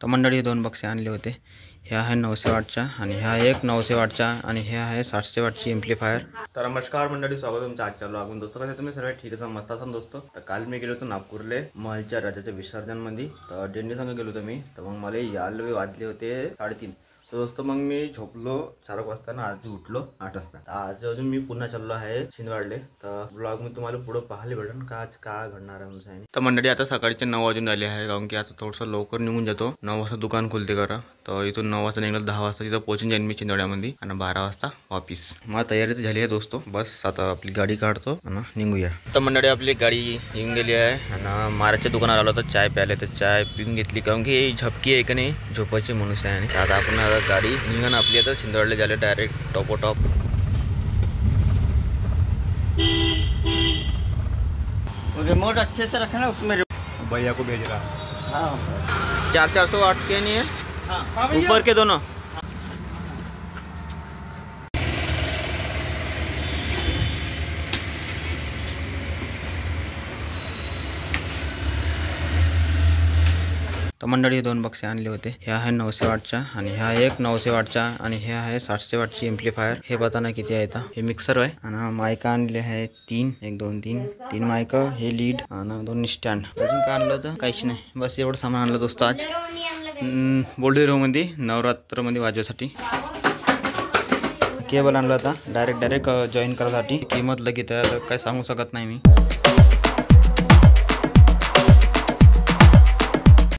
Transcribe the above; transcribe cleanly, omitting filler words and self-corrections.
तर मंडळी हे दोन बक्से आणले होते। हे आहे 900 वॉटचा आणि ह्या एक 900 वॉटचा आणि हे आहे 700 वॉटची एम्प्लीफायर। तर नमस्कार मंडळी, स्वागत तुमचं आजच्या व्लॉगमध्ये। दोस्तों कसं तुम्ही सर्व ठीक आहे मस्त असाल दोस्तों। तर काल मी गेलो होतो नागपूरले महलच्या राजाच्या विसर्जन मध्ये, तर डेंडी संग गेलो होतो मी। तर मग मला यायला वाजले होते 3:30। तर दोस्तों मग मी झोपलो 4 वाजता ना, आज उठलो 8 वाजता। तर आज अजून मी पुन्हा चाललो आहे शिंदवाडले। तर ब्लॉग मी तुम्हाला पुढे पाहायला भेटेल का आज काय घडणार आहे म्हणून। तर मंडळी आता सकाळचे 9 वाजून आले आहे, कारण की आता थोडंसं लवकर निघून जातो। 9 वाजता दुकान खुलते करा, तर इथून 9 वाजता निघाल 10 वाजता तिथं पोहोचून जाईन मी चिंदवाड्यामध्ये आणि 12 वाजता वापिस। मग तयारी तर झाली आहे दोस्तों, बस आता आपली गाडी काढतो आणि निघूया। तर मंडळी आपली गाडी येऊन गेली आहे आणि माराच्या दुकानात आलो तर चाय प्यायला, तर चाय पिऊन घेतली कारण की झपकी आहे का नाही झोपायची म्हणून आहे। आणि आता आपण आता गाडी निघून आपली आता शिंदवाडला झाले डायरेक्ट टॉप। रिमोट अच्छे से रखना उसमें। भैया को भेज रहा। हाँ 400 वाट के नहीं है, हाँ ऊपर के दोनों। तर मंडळी हे दोन बक्से आणले होते। हे आहे 900 वॉटचा आणि ह्या एक 900 वॉटचा आणि हे आहे 700 वॉटची एम्प्लीफायर। हे बताना किती आहे आता। हे मिक्सर आहे आणि मायका आणले आहे 3, 1 2 3 मायका, हे लीड आणि 2 स्टँड। अजून काय आणलं तर काहीच नाही, बस एवढं सामान आणलं दोस्त आज बोल्डेरो मध्ये नवरात्र मध्ये वाजवासाठी। केबल आणलं आता डायरेक्ट जॉईन करायसाठी। किंमत लगेच काय सांगू शकत नाही मी।